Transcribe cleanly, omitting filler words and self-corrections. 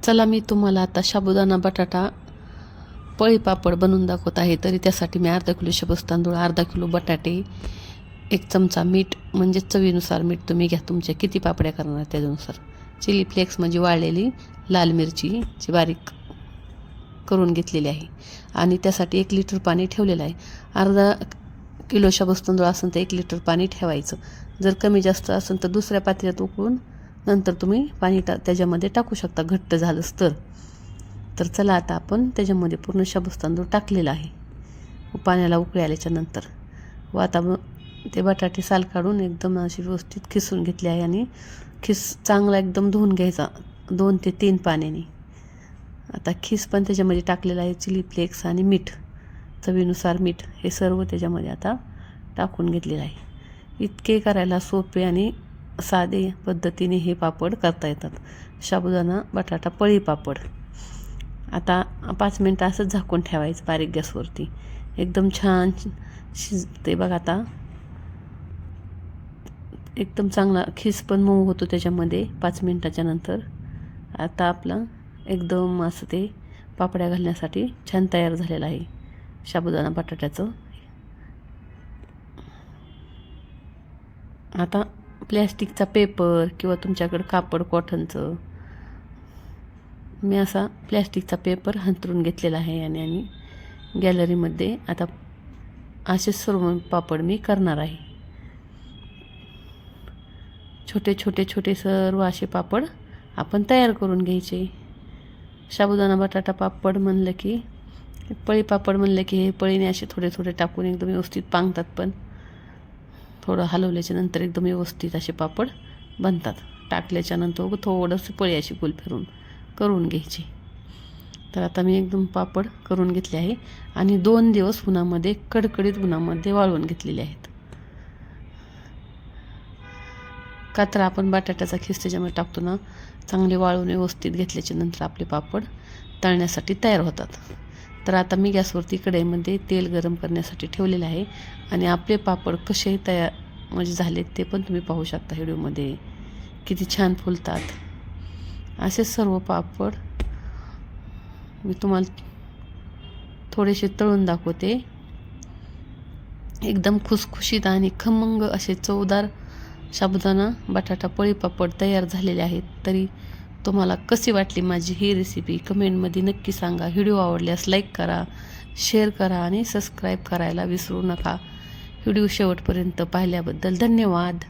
चला मी तुम्हाला आता साबुदाणा बटाटा पळी पापड बनवून दाखवत आहे. तरी त्यासाठी मी अर्धा किलो शाबूस तांदूळ, अर्धा किलो बटाटे, 1 चमचा मीठ म्हणजे चवीनुसार मीठ तुम्ही घ्या, तुमच्या किती पापड्या करणार त्यानुसार. चिली फ्लेक्स म्हणजे वाळलेली लाल मिरचीची बारीक करून घेतलेली आहे. आणि त्यासाठी 1 लिटर पाणी ठेवलेलं आहे. अर्धा किलो शाबूस तांदूळ असेल तर 1 लिटर पाणी ठेवायचं. जर कमी जास्त असेल तर दुसऱ्या पातेल्यात उकळून नंतर तुम्ही पाणी त्याच्यामध्ये टाकू शकता, घट्ट झालंच तर. तर चला आता आपण त्याच्यामध्ये पूर्ण शाबूस तांदूळ टाकलेला आहे पाण्याला उकळी आल्याच्या नंतर. व आता ते बटाटे साल काढून एकदम अशी व्यवस्थित खिसून घेतले आहे. आणि चांगला एकदम धुवून घ्यायचा 2 ते 3 पाण्याने. आता खिस पण त्याच्यामध्ये टाकलेलं आहे. चिली फ्लेक्स आणि मीठ, चवीनुसार मीठ, हे सर्व त्याच्यामध्ये आता टाकून घेतलेलं आहे. इतके करायला सोपे आणि साधे पद्धतीने हे पापड करता येतात, साबुदाणा बटाटा पळी पापड. आता 5 मिनटं असंच झाकून ठेवायचं बारीक गॅसवरती. एकदम छान शिजते बघा. आता एकदम चांगला खिस पण मऊ होतो त्याच्यामध्ये 5 मिनटाच्या नंतर. आता आपलं एकदम असं ते पापड्या घालण्यासाठी छान तयार झालेलं आहे साबुदाणा बटाट्याचं. आता प्लॅस्टिकचा पेपर किंवा तुमच्याकडं कापड कॉटनचं, मी असा प्लॅस्टिकचा पेपर हंतरून घेतलेला आहे. आणि गॅलरीमध्ये आता असे सर्व पापड मी करणार आहे. छोटे छोटे छोटे सर्व असे पापड आपण तयार करून घ्यायचे. साबुदाणा बटाटा पापड म्हणलं की, पळी पापड म्हणलं की हे पळीने असे थोडे थोडे टाकून एकदम व्यवस्थित पांगतात, पण थोडं हलवल्याच्या नंतर एकदम व्यवस्थित असे पापड बनतात. टाकल्याच्या नंतर थोडंसं पळी अशी गोल फिरून करून घ्यायची. तर आता मी एकदम पापड करून घेतले आहे आणि 2 दिवस उन्हामध्ये, कडकडीत उन्हामध्ये वाळवून घेतलेले आहेत. का तर आपण बटाट्याचा खिस त्याच्यामध्ये टाकतो ना, चांगले वाळवून व्यवस्थित घेतल्याच्या नंतर आपले पापड तळण्यासाठी तयार होतात. तर आता मी गॅसवरती कढईमध्ये तेल गरम करण्यासाठी ठेवलेलं आहे. आणि आपले पापड कसे तयार म्हणजे झालेत ते पण तुम्ही पाहू शकता व्हिडिओमध्ये. किती छान फुलतात. असे सर्व पापड मी तुम्हाला थोडेसे तळून दाखवते. एकदम खुसखुशीत आणि खमंग असे चवदार साबुदाणा बटाटा पळी पापड तयार झालेले आहेत. तरी तुम्हाला कशी वाटली माझी ही रेसिपी कमेंटमध्ये नक्की सांगा. व्हिडिओ आवडल्यास लाईक करा, शेअर करा आणि सबस्क्राईब करायला विसरू नका. व्हिडिओ शेवटपर्यंत पाहिल्याबद्दल धन्यवाद.